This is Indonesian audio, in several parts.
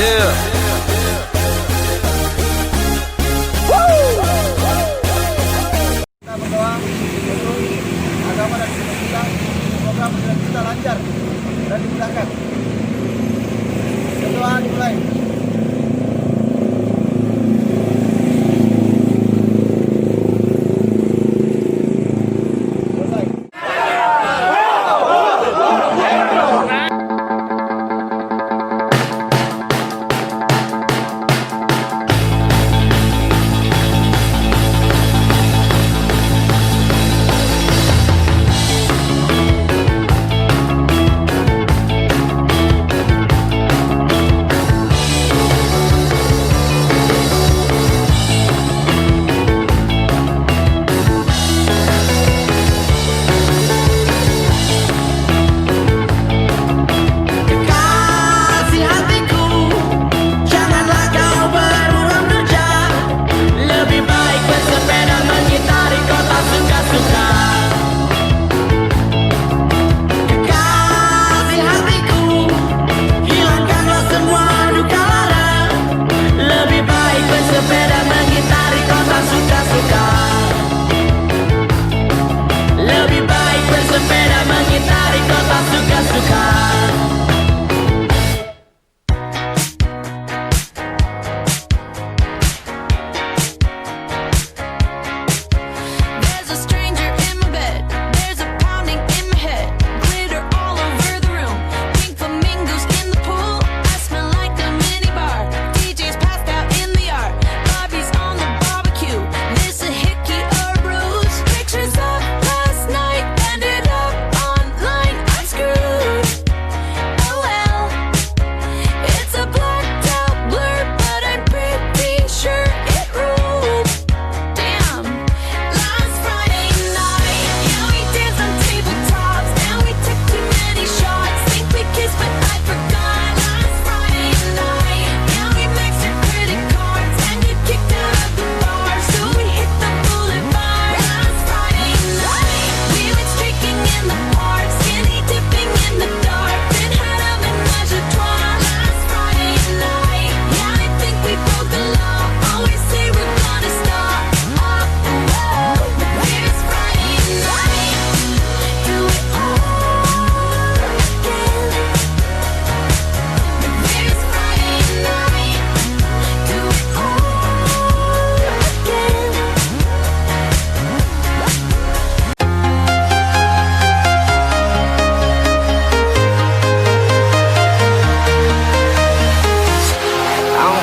Kita berdoa untuk agama dan kita, semoga perjalanan kita lancar dan dimudahkan. Berdoa dimulai.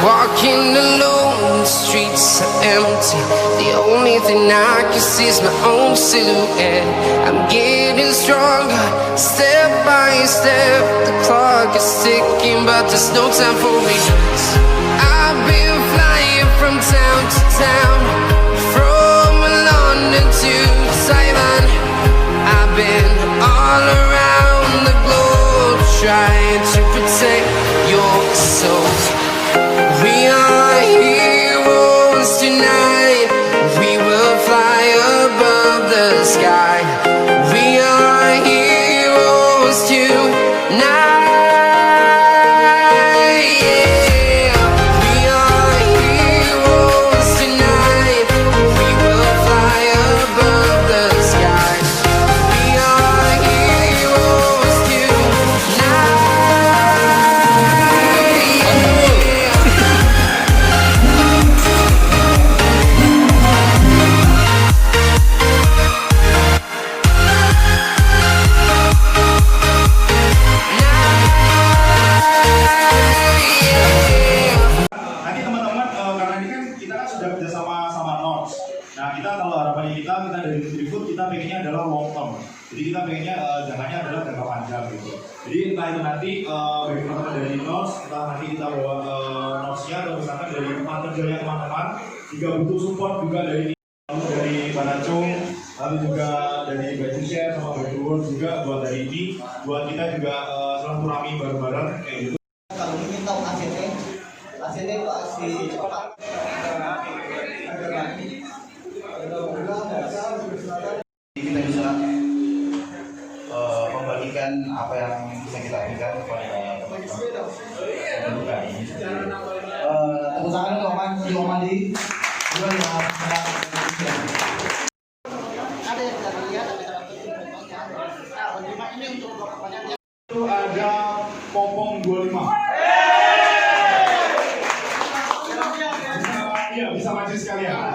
Walking alone, the streets are empty. The only thing I can see is my own silhouette. I'm getting stronger, step by step. The clock is ticking, but there's no time for me. I've been flying from town to town, from London to Taiwan. I've been all around the globe, trying to protect your soul. We are heroes tonight. We will fly above the sky. We are heroes tonight. Yeah. We are heroes tonight. We will fly above the sky. We are heroes tonight. Kita dari Nutrifood kita pengennya adalah long term. Jadi kita pengennya jangkanya adalah jangka panjang gitu. Jadi entah itu nanti bagi teman-teman dari Nors, kita bawa Norsnya atau misalkan dari tempat kerjanya teman-teman jika butuh support juga dari Banacung, lalu juga dari Baju Share sama Baju World juga buat dari ini, buat kita juga silaturahmi bareng-bareng kayak gitu. Kalau ingin tahu ACT itu aksi cepat. Kita bisa membagikan apa yang bisa kita berikan kepada teman-teman. kembali. Dua ya, Ada yang tidak terlihat, ada yang terlihat. Nah, bagaimana ini untuk pertanyaan Itu ada Popong 25. Iya, bisa maju sekalian.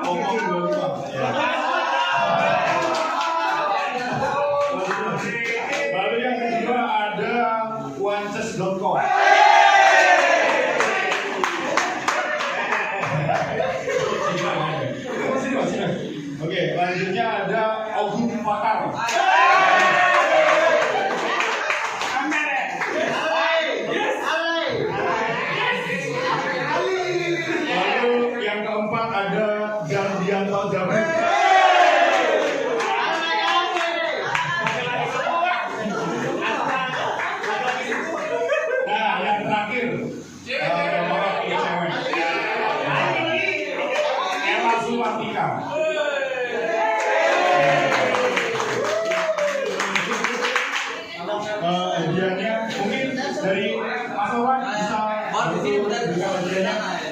Popong 25. Ya. Lalu yang kedua ada Wances.com. Oke, lanjutnya ada August Pakar. Lalu yang keempat ada Jardianto Jamret. Nah, yang terakhir nomor cewek. Ella Suwatika. Hadiahnya mungkin dari Mas Owan bisa buka hadiahnya.